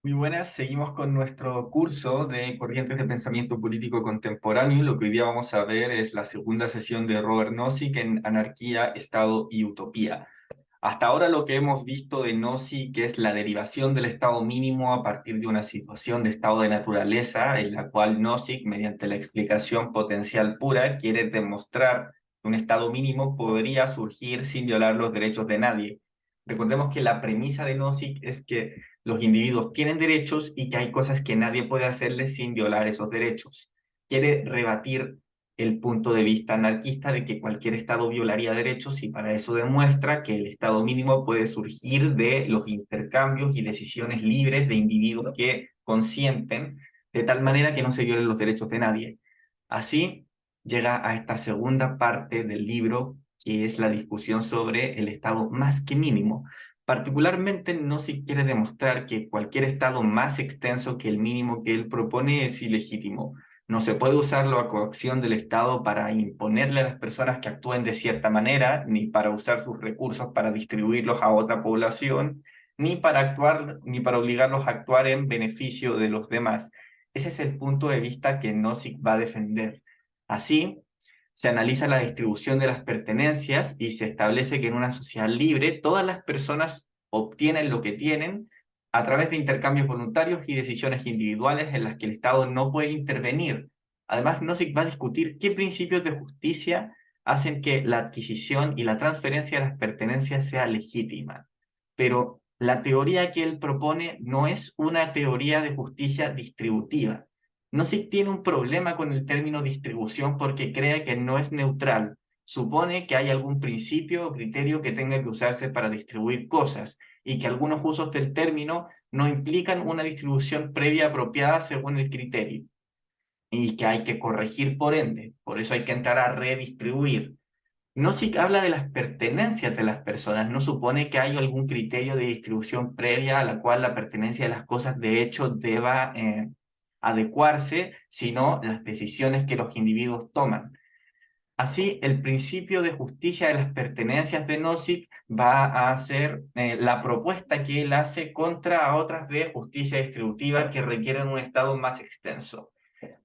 Muy buenas, seguimos con nuestro curso de corrientes de pensamiento político contemporáneo y lo que hoy día vamos a ver es la segunda sesión de Robert Nozick en Anarquía, Estado y Utopía. Hasta ahora lo que hemos visto de Nozick es la derivación del estado mínimo a partir de una situación de estado de naturaleza en la cual Nozick, mediante la explicación potencial pura, quiere demostrar que un estado mínimo podría surgir sin violar los derechos de nadie. Recordemos que la premisa de Nozick es que los individuos tienen derechos y que hay cosas que nadie puede hacerles sin violar esos derechos. Quiere rebatir el punto de vista anarquista de que cualquier Estado violaría derechos y para eso demuestra que el Estado mínimo puede surgir de los intercambios y decisiones libres de individuos que consienten de tal manera que no se violen los derechos de nadie. Así llega a esta segunda parte del libro, que es la discusión sobre el Estado más que mínimo. Particularmente no se quiere demostrar que cualquier Estado más extenso que el mínimo que él propone es ilegítimo. No se puede usar la coacción del Estado para imponerle a las personas que actúen de cierta manera, ni para usar sus recursos para distribuirlos a otra población, ni para obligarlos a actuar en beneficio de los demás. Ese es el punto de vista que Nozick va a defender. Así, se analiza la distribución de las pertenencias y se establece que en una sociedad libre todas las personas obtienen lo que tienen a través de intercambios voluntarios y decisiones individuales en las que el Estado no puede intervenir. Además, Nozick va a discutir qué principios de justicia hacen que la adquisición y la transferencia de las pertenencias sea legítima. Pero la teoría que él propone no es una teoría de justicia distributiva. Nozick tiene un problema con el término distribución porque cree que no es neutral. Supone que hay algún principio o criterio que tenga que usarse para distribuir cosas y que algunos usos del término no implican una distribución previa apropiada según el criterio y que hay que corregir por ende. Por eso hay que entrar a redistribuir. Nozick habla de las pertenencias de las personas, no supone que hay algún criterio de distribución previa a la cual la pertenencia de las cosas de hecho deba adecuarse, sino las decisiones que los individuos toman. Así, el principio de justicia de las pertenencias de Nozick va a ser la propuesta que él hace contra otras de justicia distributiva que requieren un estado más extenso.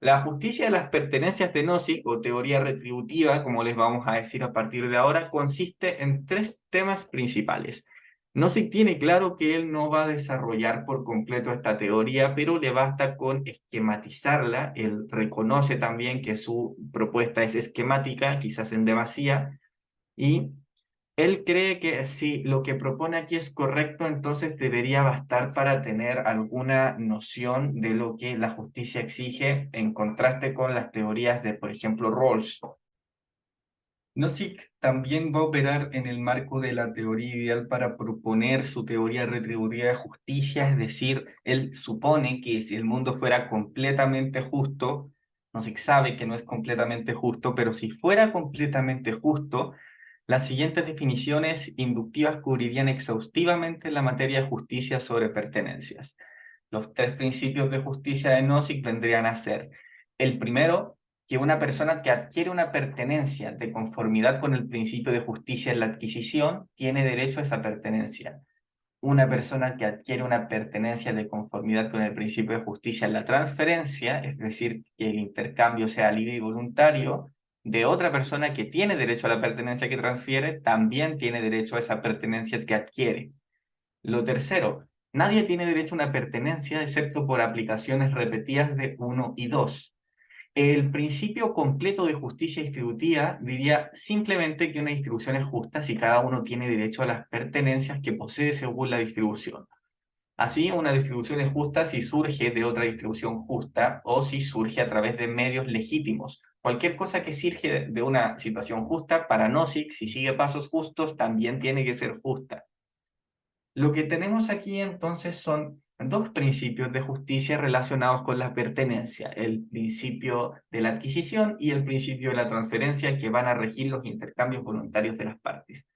La justicia de las pertenencias de Nozick, o teoría retributiva, como les vamos a decir a partir de ahora, consiste en tres temas principales. Nozick tiene claro que él no va a desarrollar por completo esta teoría, pero le basta con esquematizarla. Él reconoce también que su propuesta es esquemática, quizás en demasía, y él cree que si lo que propone aquí es correcto, entonces debería bastar para tener alguna noción de lo que la justicia exige en contraste con las teorías de, por ejemplo, Rawls. Nozick también va a operar en el marco de la teoría ideal para proponer su teoría retributiva de justicia, es decir, él supone que si el mundo fuera completamente justo, Nozick sabe que no es completamente justo, pero si fuera completamente justo, las siguientes definiciones inductivas cubrirían exhaustivamente la materia de justicia sobre pertenencias. Los tres principios de justicia de Nozick vendrían a ser: el primero, que una persona que adquiere una pertenencia de conformidad con el principio de justicia en la adquisición tiene derecho a esa pertenencia. Una persona que adquiere una pertenencia de conformidad con el principio de justicia en la transferencia, es decir, que el intercambio sea libre y voluntario, de otra persona que tiene derecho a la pertenencia que transfiere, también tiene derecho a esa pertenencia que adquiere. Lo tercero, nadie tiene derecho a una pertenencia excepto por aplicaciones repetidas de uno y 2. El principio completo de justicia distributiva diría simplemente que una distribución es justa si cada uno tiene derecho a las pertenencias que posee según la distribución. Así, una distribución es justa si surge de otra distribución justa o si surge a través de medios legítimos. Cualquier cosa que surge de una situación justa, para Nozick, si sigue pasos justos, también tiene que ser justa. Lo que tenemos aquí entonces son dos principios de justicia relacionados con la pertenencia: el principio de la adquisición y el principio de la transferencia, que van a regir los intercambios voluntarios de las partes.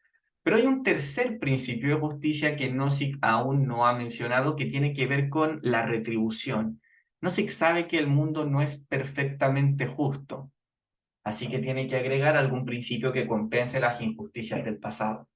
Pero hay un tercer principio de justicia que Nozick aún no ha mencionado, que tiene que ver con la retribución. Nozick sabe que el mundo no es perfectamente justo, así que tiene que agregar algún principio que compense las injusticias del pasado.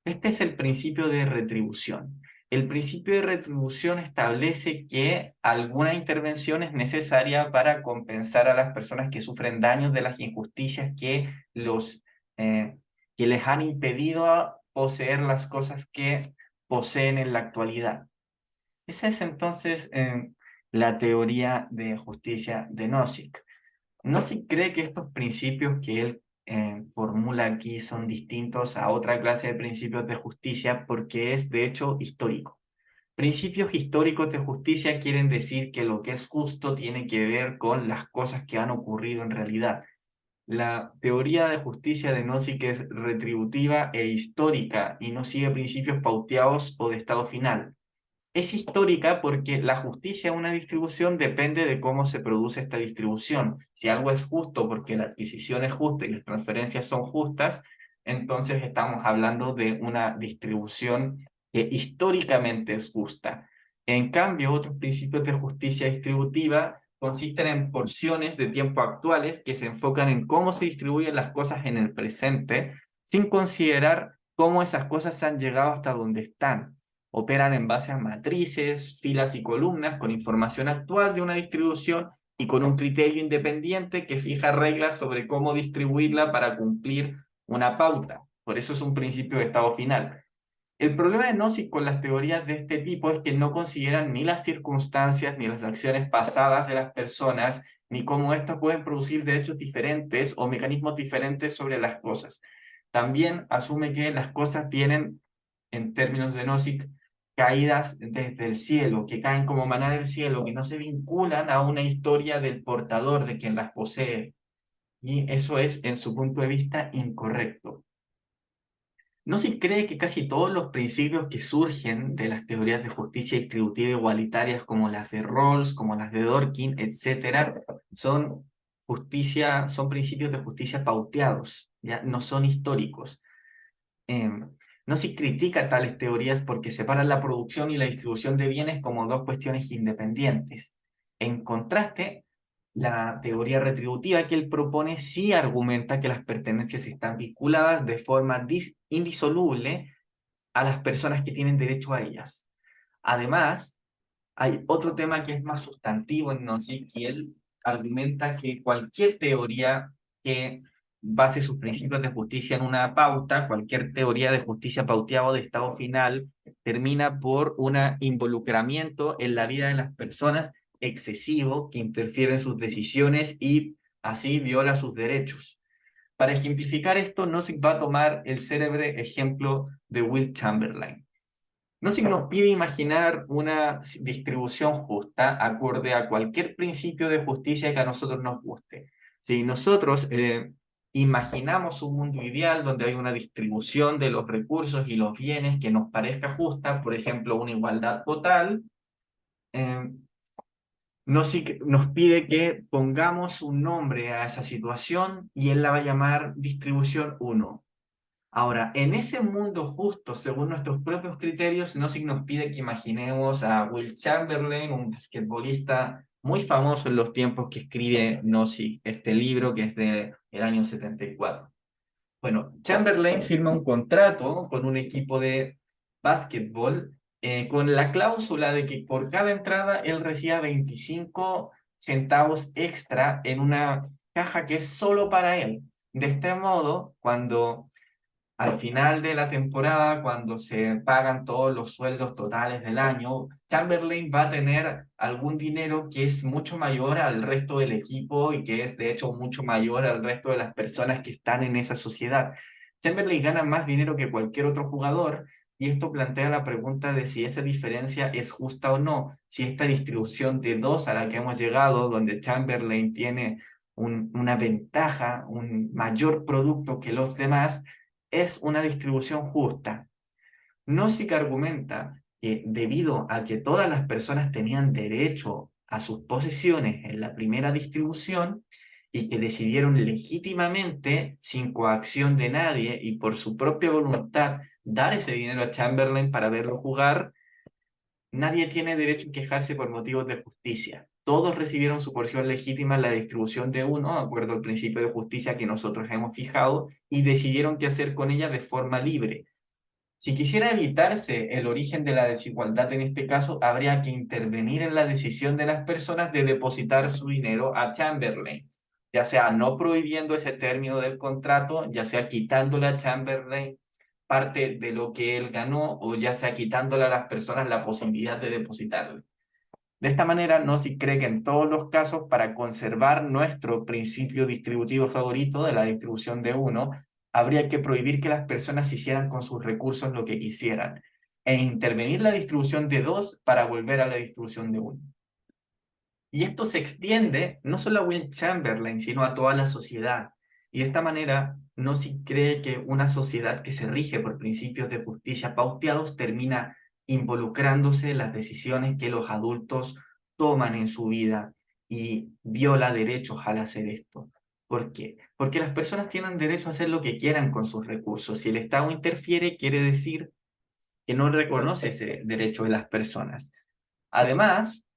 Este es el principio de retribución. El principio de retribución establece que alguna intervención es necesaria para compensar a las personas que sufren daños de las injusticias eh, que les han impedido poseer las cosas que poseen en la actualidad. Esa es entonces la teoría de justicia de Nozick. Nozick cree que estos principios que él formula aquí son distintos a otra clase de principios de justicia porque es de hecho histórico. Principios históricos de justicia quieren decir que lo que es justo tiene que ver con las cosas que han ocurrido en realidad. La teoría de justicia de Nozick es retributiva e histórica y no sigue principios pauteados o de estado final. Es histórica porque la justicia en una distribución depende de cómo se produce esta distribución. Si algo es justo porque la adquisición es justa y las transferencias son justas, entonces estamos hablando de una distribución que históricamente es justa. En cambio, otros principios de justicia distributiva consisten en porciones de tiempo actuales que se enfocan en cómo se distribuyen las cosas en el presente, sin considerar cómo esas cosas han llegado hasta donde están. Operan en base a matrices, filas y columnas con información actual de una distribución y con un criterio independiente que fija reglas sobre cómo distribuirla para cumplir una pauta. Por eso es un principio de estado final. El problema de Nozick con las teorías de este tipo es que no consideran ni las circunstancias ni las acciones pasadas de las personas, ni cómo éstas pueden producir derechos diferentes o mecanismos diferentes sobre las cosas. También asume que las cosas tienen, en términos de Nozick, caídas desde el cielo, que caen como maná del cielo, que no se vinculan a una historia del portador, de quien las posee. Y eso es, en su punto de vista, incorrecto. Nozick cree que casi todos los principios que surgen de las teorías de justicia distributiva igualitarias, como las de Rawls, como las de Dworkin, etcétera, son principios de justicia pauteados, ¿ya? No son históricos. Eh, Nozick critica tales teorías porque separan la producción y la distribución de bienes como dos cuestiones independientes. En contraste, la teoría retributiva que él propone sí argumenta que las pertenencias están vinculadas de forma indisoluble a las personas que tienen derecho a ellas. Además, hay otro tema que es más sustantivo en Nozick, y él argumenta que cualquier teoría que base sus principios de justicia en una pauta, cualquier teoría de justicia pauteada o de estado final, termina por un involucramiento en la vida de las personas excesivo que interfiere en sus decisiones y así viola sus derechos. Para ejemplificar esto, Nozick va a tomar el célebre ejemplo de Will Chamberlain. Nozick nos pide imaginar una distribución justa acorde a cualquier principio de justicia que a nosotros nos guste. Si nosotros imaginamos un mundo ideal donde hay una distribución de los recursos y los bienes que nos parezca justa, por ejemplo, una igualdad total, eh, Nozick nos pide que pongamos un nombre a esa situación y él la va a llamar distribución 1. Ahora, en ese mundo justo, según nuestros propios criterios, Nozick nos pide que imaginemos a Will Chamberlain, un basquetbolista muy famoso en los tiempos que escribe Nozick este libro, que es del año 74. Bueno, Chamberlain firma un contrato con un equipo de básquetbol con la cláusula de que por cada entrada él reciba 25 centavos extra en una caja que es solo para él. De este modo, cuando al final de la temporada, cuando se pagan todos los sueldos totales del año, Chamberlain va a tener algún dinero que es mucho mayor al resto del equipo y que es de hecho mucho mayor al resto de las personas que están en esa sociedad. Chamberlain gana más dinero que cualquier otro jugador y esto plantea la pregunta de si esa diferencia es justa o no, si esta distribución de dos a la que hemos llegado, donde Chamberlain tiene una ventaja, un mayor producto que los demás, es una distribución justa. Nozick argumenta que debido a que todas las personas tenían derecho a sus posesiones en la primera distribución y que decidieron legítimamente, sin coacción de nadie y por su propia voluntad, dar ese dinero a Chamberlain para verlo jugar, nadie tiene derecho a quejarse por motivos de justicia. Todos recibieron su porción legítima en la distribución de uno, de acuerdo al principio de justicia que nosotros hemos fijado, y decidieron qué hacer con ella de forma libre. Si quisiera evitarse el origen de la desigualdad en este caso, habría que intervenir en la decisión de las personas de depositar su dinero a Chamberlain, ya sea no prohibiendo ese término del contrato, ya sea quitándole a Chamberlain parte de lo que él ganó, o ya sea quitándole a las personas la posibilidad de depositarle. De esta manera, Nozick cree que en todos los casos, para conservar nuestro principio distributivo favorito de la distribución de uno, habría que prohibir que las personas hicieran con sus recursos lo que quisieran, e intervenir la distribución de dos para volver a la distribución de uno. Y esto se extiende no solo a Will Chamberlain, sino a toda la sociedad. Y de esta manera, Nozick cree que una sociedad que se rige por principios de justicia pauteados termina involucrándose en las decisiones que los adultos toman en su vida y viola derechos al hacer esto. ¿Por qué? Porque las personas tienen derecho a hacer lo que quieran con sus recursos. Si el Estado interfiere, quiere decir que no reconoce ese derecho de las personas. Además,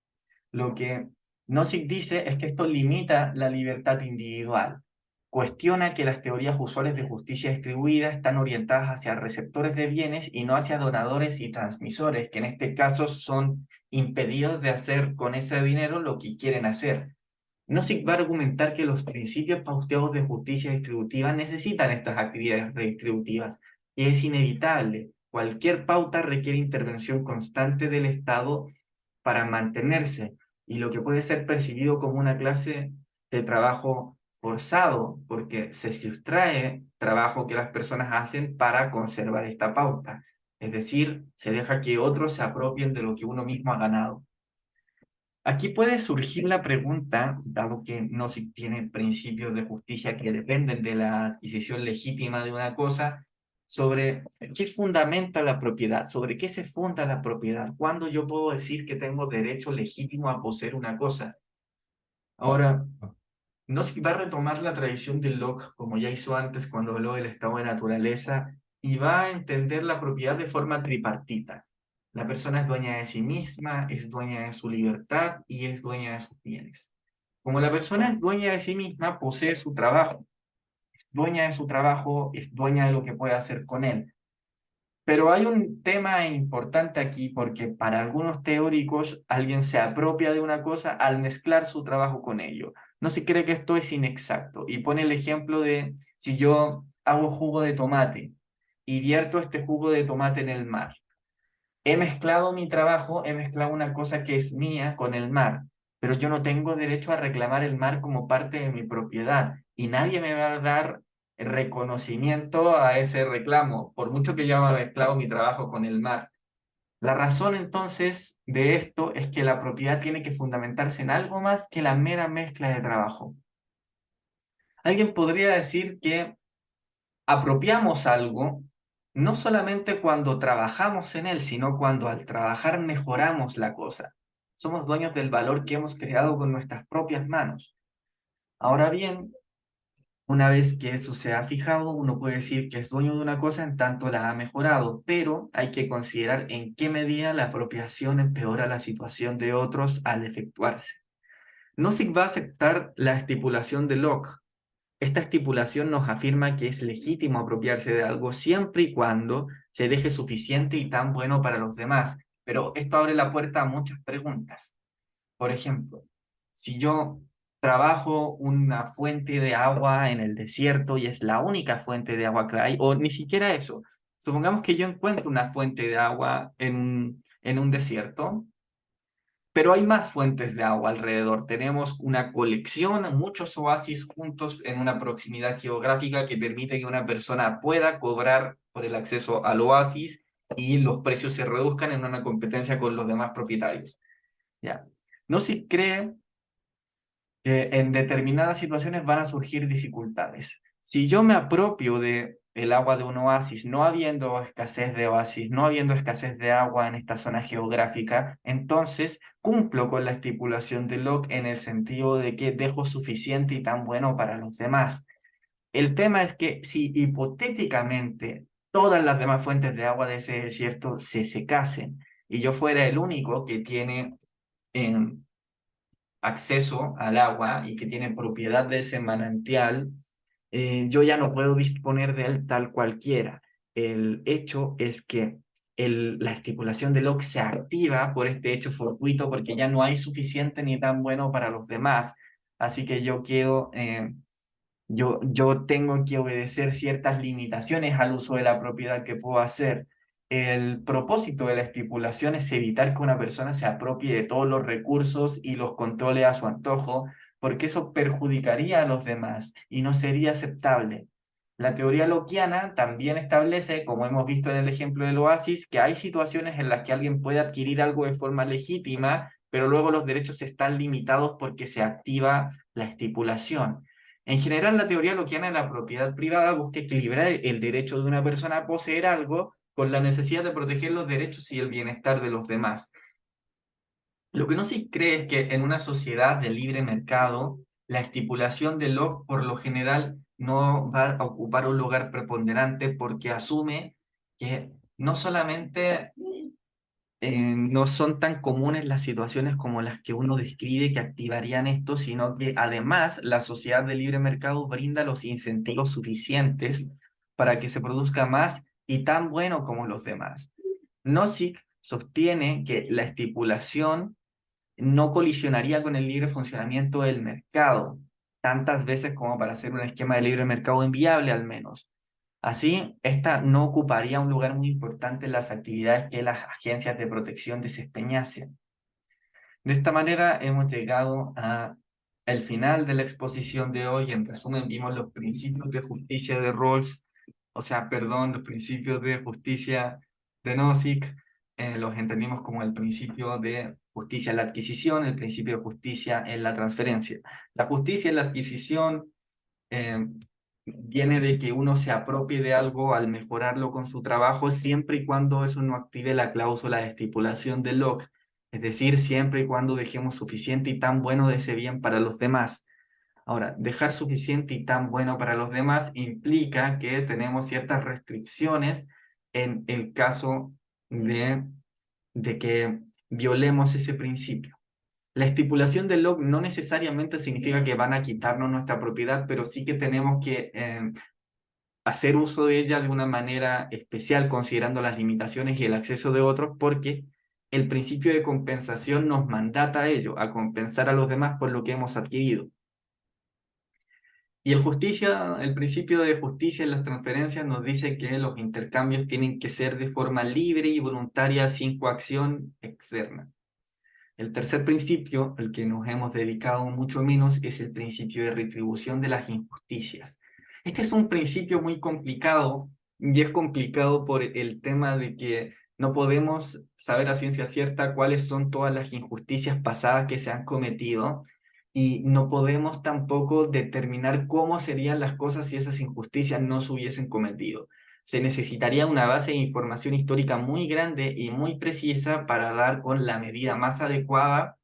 lo que Nozick dice es que esto limita la libertad individual. Cuestiona que las teorías usuales de justicia distribuida están orientadas hacia receptores de bienes y no hacia donadores y transmisores, que en este caso son impedidos de hacer con ese dinero lo que quieren hacer. Nozick va a argumentar que los principios pauteados de justicia distributiva necesitan estas actividades redistributivas, y es inevitable. Cualquier pauta requiere intervención constante del Estado para mantenerse, y lo que puede ser percibido como una clase de trabajo forzado, porque se sustrae trabajo que las personas hacen para conservar esta pauta. Es decir, se deja que otros se apropien de lo que uno mismo ha ganado. Aquí puede surgir la pregunta, dado que no se tiene principios de justicia que dependen de la adquisición legítima de una cosa, sobre qué fundamenta la propiedad, sobre qué se funda la propiedad, cuándo yo puedo decir que tengo derecho legítimo a poseer una cosa. Ahora, Nozick va a retomar la tradición de Locke, como ya hizo antes cuando habló del estado de naturaleza, y va a entender la propiedad de forma tripartita. La persona es dueña de sí misma, es dueña de su libertad y es dueña de sus bienes. Como la persona es dueña de sí misma, posee su trabajo. Es dueña de su trabajo, es dueña de lo que puede hacer con él. Pero hay un tema importante aquí porque para algunos teóricos alguien se apropia de una cosa al mezclar su trabajo con ello. No se cree que esto es inexacto y pone el ejemplo de si yo hago jugo de tomate y vierto este jugo de tomate en el mar. He mezclado mi trabajo, he mezclado una cosa que es mía con el mar, pero yo no tengo derecho a reclamar el mar como parte de mi propiedad y nadie me va a dar reconocimiento a ese reclamo, por mucho que yo haya mezclado mi trabajo con el mar. La razón entonces de esto es que la propiedad tiene que fundamentarse en algo más que la mera mezcla de trabajo. Alguien podría decir que apropiamos algo no solamente cuando trabajamos en él, sino cuando al trabajar mejoramos la cosa. Somos dueños del valor que hemos creado con nuestras propias manos. Ahora bien, una vez que eso se ha fijado, uno puede decir que es dueño de una cosa en tanto la ha mejorado, pero hay que considerar en qué medida la apropiación empeora la situación de otros al efectuarse. Nozick va a aceptar la estipulación de Locke. Esta estipulación nos afirma que es legítimo apropiarse de algo siempre y cuando se deje suficiente y tan bueno para los demás, pero esto abre la puerta a muchas preguntas. Por ejemplo, si yo trabajo una fuente de agua en el desierto y es la única fuente de agua que hay, o ni siquiera eso, supongamos que yo encuentro una fuente de agua en un desierto, pero hay más fuentes de agua alrededor. Tenemos una colección, muchos oasis juntos en una proximidad geográfica que permite que una persona pueda cobrar por el acceso al oasis y los precios se reduzcan en una competencia con los demás propietarios. ¿Ya? No se cree que en determinadas situaciones van a surgir dificultades. Si yo me apropio de el agua de un oasis, no habiendo escasez de oasis, no habiendo escasez de agua en esta zona geográfica, entonces cumplo con la estipulación de Locke en el sentido de que dejo suficiente y tan bueno para los demás. El tema es que si hipotéticamente todas las demás fuentes de agua de ese desierto se secasen y yo fuera el único que tiene acceso al agua y que tiene propiedad de ese manantial, yo ya no puedo disponer de él tal cualquiera. el hecho es que la estipulación de Locke se activa por este hecho fortuito porque ya no hay suficiente ni tan bueno para los demás. Así que yo tengo que obedecer ciertas limitaciones al uso de la propiedad que puedo hacer. El propósito de la estipulación es evitar que una persona se apropie de todos los recursos y los controle a su antojo, porque eso perjudicaría a los demás y no sería aceptable. La teoría lockeana también establece, como hemos visto en el ejemplo del oasis, que hay situaciones en las que alguien puede adquirir algo de forma legítima, pero luego los derechos están limitados porque se activa la estipulación. En general, la teoría lockeana de la propiedad privada busca equilibrar el derecho de una persona a poseer algo con la necesidad de proteger los derechos y el bienestar de los demás. Lo que no se cree es que en una sociedad de libre mercado, la estipulación de Locke por lo general no va a ocupar un lugar preponderante porque asume que no solamente no son tan comunes las situaciones como las que uno describe que activarían esto, sino que además la sociedad de libre mercado brinda los incentivos suficientes para que se produzca más y tan bueno como los demás. Nozick sostiene que la estipulación no colisionaría con el libre funcionamiento del mercado, tantas veces como para hacer un esquema de libre mercado inviable al menos. Así, esta no ocuparía un lugar muy importante en las actividades que las agencias de protección desempeñasen. De esta manera hemos llegado al final de la exposición de hoy. En resumen, vimos los principios de justicia de Rawls, los principios de justicia de Nozick. Los entendimos como el principio de justicia en la adquisición, el principio de justicia en la transferencia. La justicia en la adquisición eh, viene de que uno se apropie de algo al mejorarlo con su trabajo, siempre y cuando eso no active la cláusula de estipulación de Locke, es decir, siempre y cuando dejemos suficiente y tan bueno de ese bien para los demás. Ahora, dejar suficiente y tan bueno para los demás implica que tenemos ciertas restricciones en el caso de que violemos ese principio. La estipulación de Locke no necesariamente significa que van a quitarnos nuestra propiedad, pero sí que tenemos que hacer uso de ella de una manera especial, considerando las limitaciones y el acceso de otros, porque el principio de compensación nos mandata a ello, a compensar a los demás por lo que hemos adquirido. Y el principio de justicia en las transferencias nos dice que los intercambios tienen que ser de forma libre y voluntaria, sin coacción externa. El tercer principio, al que nos hemos dedicado mucho menos, es el principio de retribución de las injusticias. Este es un principio muy complicado y es complicado por el tema de que no podemos saber a ciencia cierta cuáles son todas las injusticias pasadas que se han cometido y no podemos tampoco determinar cómo serían las cosas si esas injusticias no se hubiesen cometido. Se necesitaría una base de información histórica muy grande y muy precisa para dar con la medida más adecuada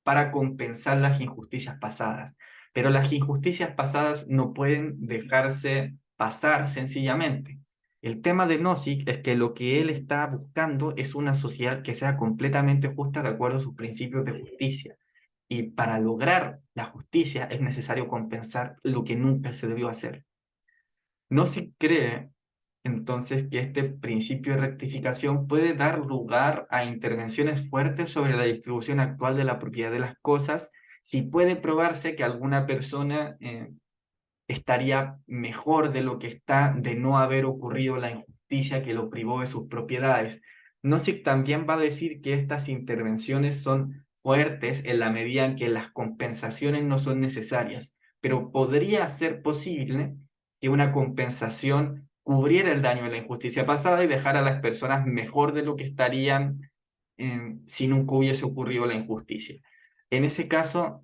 para compensar las injusticias pasadas. Pero las injusticias pasadas no pueden dejarse pasar sencillamente. El tema de Nozick es que lo que él está buscando es una sociedad que sea completamente justa de acuerdo a sus principios de justicia. Y para lograr la justicia es necesario compensar lo que nunca se debió hacer. No se cree entonces que este principio de rectificación puede dar lugar a intervenciones fuertes sobre la distribución actual de la propiedad de las cosas si puede probarse que alguna persona estaría mejor de lo que está de no haber ocurrido la injusticia que lo privó de sus propiedades. Nozick también va a decir que estas intervenciones son fuertes en la medida en que las compensaciones no son necesarias, pero podría ser posible que una compensación cubriera el daño de la injusticia pasada y dejara a las personas mejor de lo que estarían si nunca hubiese ocurrido la injusticia. En ese caso,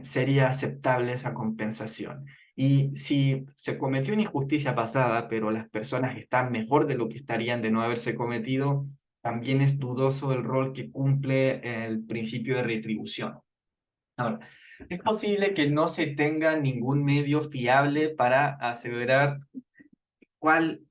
sería aceptable esa compensación. Y si se cometió una injusticia pasada, pero las personas están mejor de lo que estarían de no haberse cometido, también es dudoso el rol que cumple el principio de retribución. Ahora, es posible que no se tenga ningún medio fiable para aseverar cuál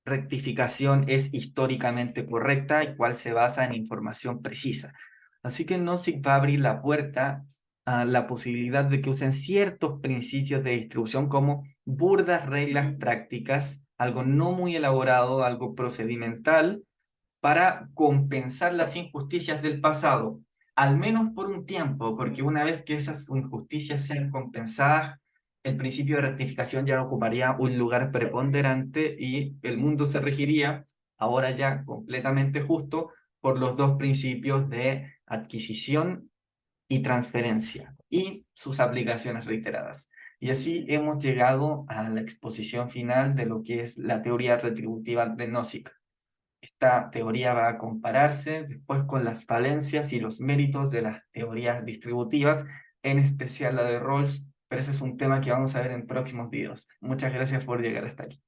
rectificación es históricamente correcta y cuál se basa en información precisa. Así que Nozick va a abrir la puerta a la posibilidad de que usen ciertos principios de distribución como burdas reglas prácticas algo no muy elaborado, algo procedimental, para compensar las injusticias del pasado, al menos por un tiempo, porque una vez que esas injusticias sean compensadas, el principio de rectificación ya ocuparía un lugar preponderante y el mundo se regiría, ahora ya completamente justo, por los dos principios de adquisición y transferencia y sus aplicaciones reiteradas. Y así hemos llegado a la exposición final de lo que es la teoría retributiva de Nozick. Esta teoría va a compararse después con las falencias y los méritos de las teorías distributivas, en especial la de Rawls, pero ese es un tema que vamos a ver en próximos videos. Muchas gracias por llegar hasta aquí.